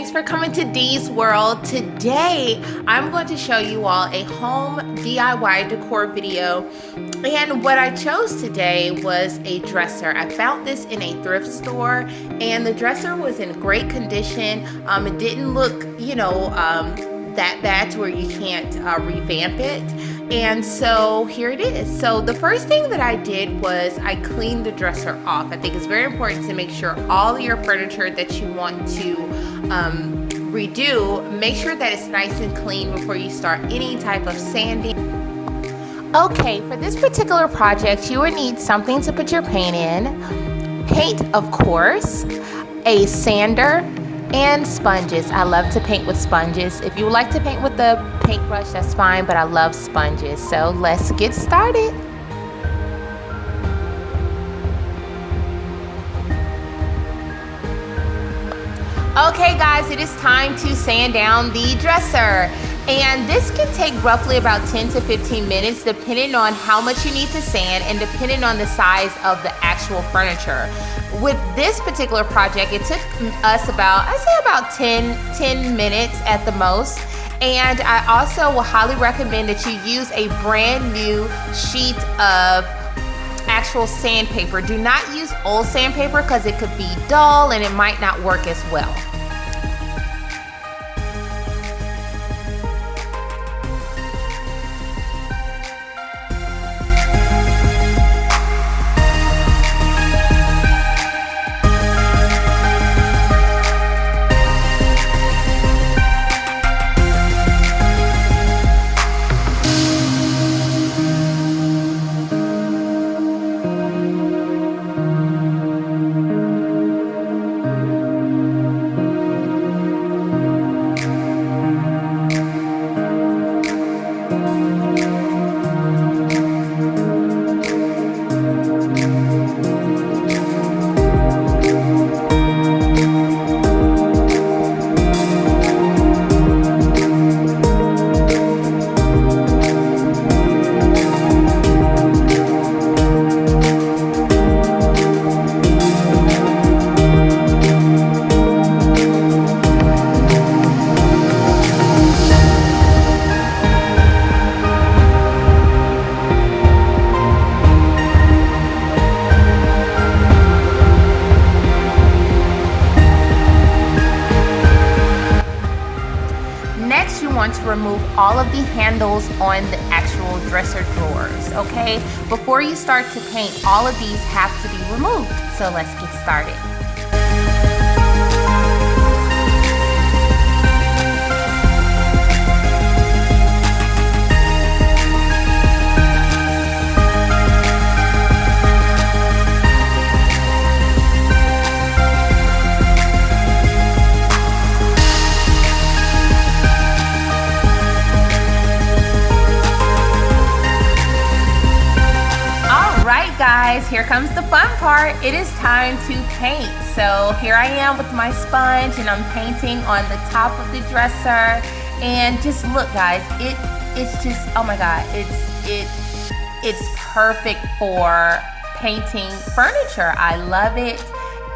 thanks for coming to Dee's World. Today, I'm going to show you all a home DIY decor video. And what I chose today was a dresser. I found this in a thrift store and the dresser was in great condition. It didn't look, that bad to where you can't revamp it. And so here it is. So the first thing that I did was I cleaned the dresser off. I think it's very important to make sure all of your furniture that you want to redo, make sure that it's nice and clean before you start any type of sanding. Okay, for this particular project, you will need something to put your paint in. Paint, of course, a sander, and sponges. I love to paint with sponges. If you would like to paint with the paintbrush, that's fine, but I love sponges. So let's get started. Okay guys, it is time to sand down the dresser. And this can take roughly about 10 to 15 minutes depending on how much you need to sand and depending on the size of the actual furniture. With this particular project, it took us about, I'd say about 10 minutes at the most. And I also will highly recommend that you use a brand new sheet of actual sandpaper. Do not use old sandpaper because it could be dull and it might not work as well. Next, you want to remove all of the handles on the actual dresser drawers, okay? Before you start to paint, all of these have to be removed. So let's get started. Guys, here comes the fun part. It is time to paint. So here I am with my sponge and I'm painting on the top of the dresser. And just look guys, it's just, oh my God, it's perfect for painting furniture. I love it.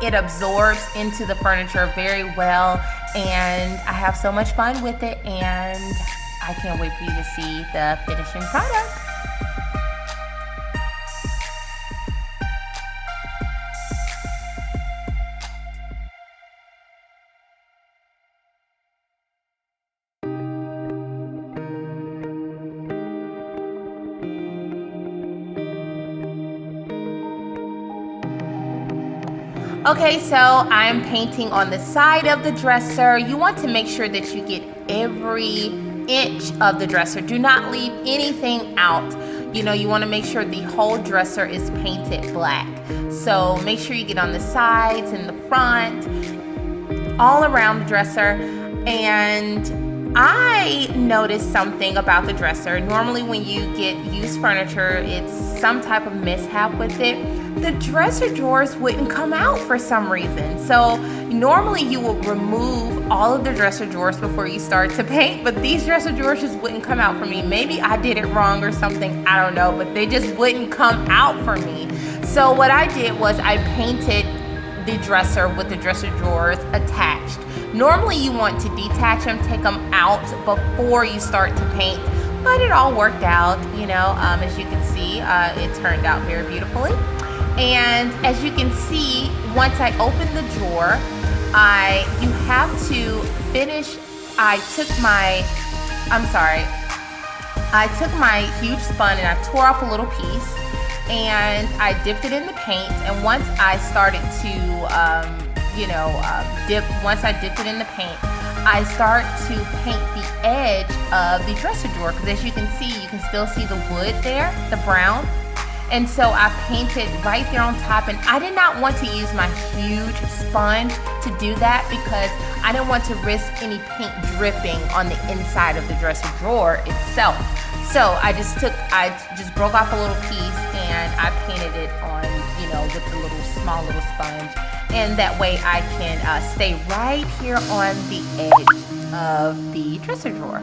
It absorbs into the furniture very well and I have so much fun with it and I can't wait for you to see the finishing product. Okay, so I'm painting on the side of the dresser. You want to make sure that you get every inch of the dresser. Do not leave anything out. You want to make sure the whole dresser is painted black. So make sure you get on the sides and the front, all around the dresser. And I noticed something about the dresser. Normally when you get used furniture, it's some type of mishap with it. The dresser drawers wouldn't come out for some reason. So normally you will remove all of the dresser drawers before you start to paint, but these dresser drawers just wouldn't come out for me. Maybe I did it wrong or something, I don't know, but they just wouldn't come out for me. So what I did was I painted the dresser with the dresser drawers attached. Normally you want to detach them, take them out before you start to paint, but it all worked out, you know, as you can see, it turned out very beautifully. And as you can see, once I opened the drawer, you have to finish. I took my huge spun and I tore off a little piece and I dipped it in the paint. And once I started to, once I dipped it in the paint, I start to paint the edge of the dresser drawer, because as you can see, you can still see the wood there, the brown. And so I painted right there on top, and I did not want to use my huge sponge to do that because I didn't want to risk any paint dripping on the inside of the dresser drawer itself. So I just broke off a little piece and I painted it on, with the small little sponge. And that way I can stay right here on the edge of the dresser drawer.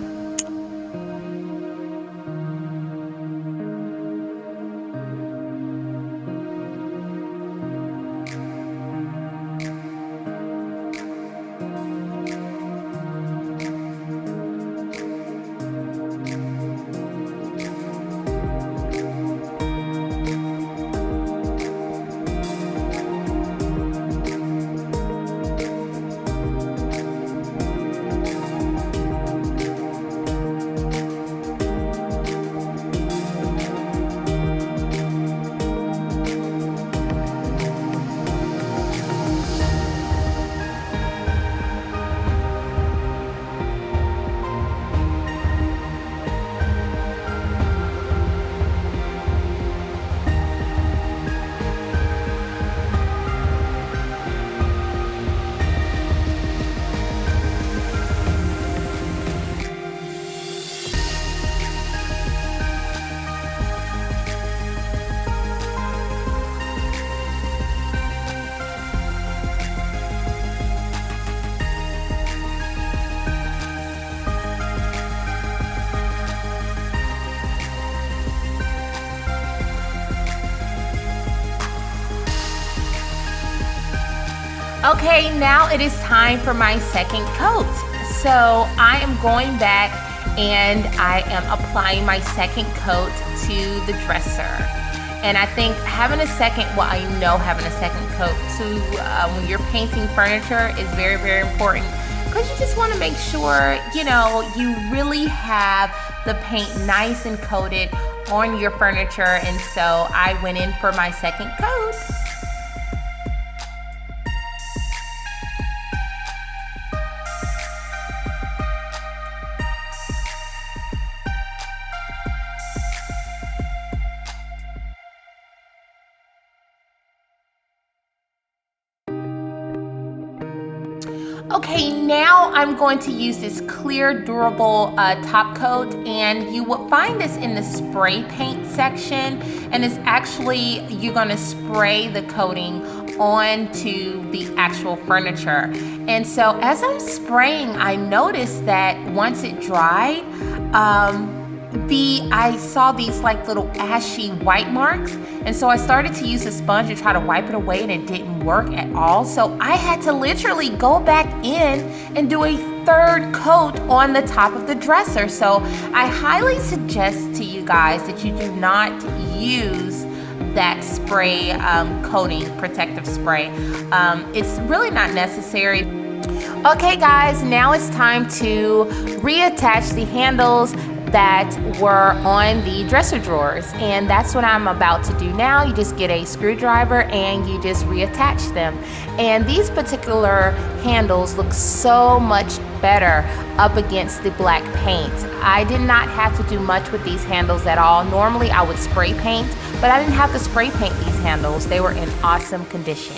Okay, now it is time for my second coat. So I am going back and I am applying my second coat to the dresser. And I think having a second coat to when you're painting furniture is very, very important, because you just want to make sure, you really have the paint nice and coated on your furniture. And so I went in for my second coat. Okay, now I'm going to use this clear, durable top coat, and you will find this in the spray paint section, and it's actually, you're going to spray the coating onto the actual furniture. And so as I'm spraying, I noticed that once it dried, I saw these like little ashy white marks, and so I started to use a sponge to try to wipe it away, and it didn't work at all. So I had to literally go back in and do a third coat on the top of the dresser. So I highly suggest to you guys that you do not use that spray coating, protective spray. It's really not necessary. Okay guys, now it's time to reattach the handles that were on the dresser drawers, and that's what I'm about to do now. You just get a screwdriver and you just reattach them, and these particular handles look so much better up against the black paint. I did not have to do much with these handles at all. Normally I would spray paint, but I didn't have to spray paint these handles. They were in awesome condition.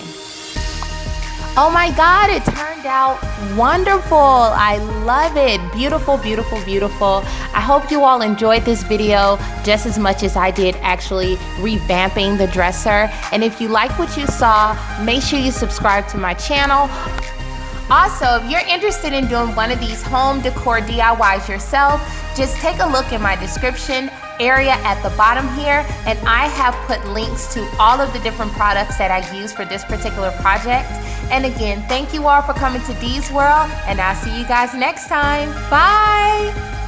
Oh my God, it turned out wonderful. I love it. Beautiful, beautiful, beautiful. I hope you all enjoyed this video just as much as I did actually revamping the dresser. And if you like what you saw, make sure you subscribe to my channel. Also, if you're interested in doing one of these home decor DIYs yourself, just take a look in my description area at the bottom here, and I have put links to all of the different products that I use for this particular project. And again, thank you all for coming to Dee's World, and I'll see you guys next time. Bye!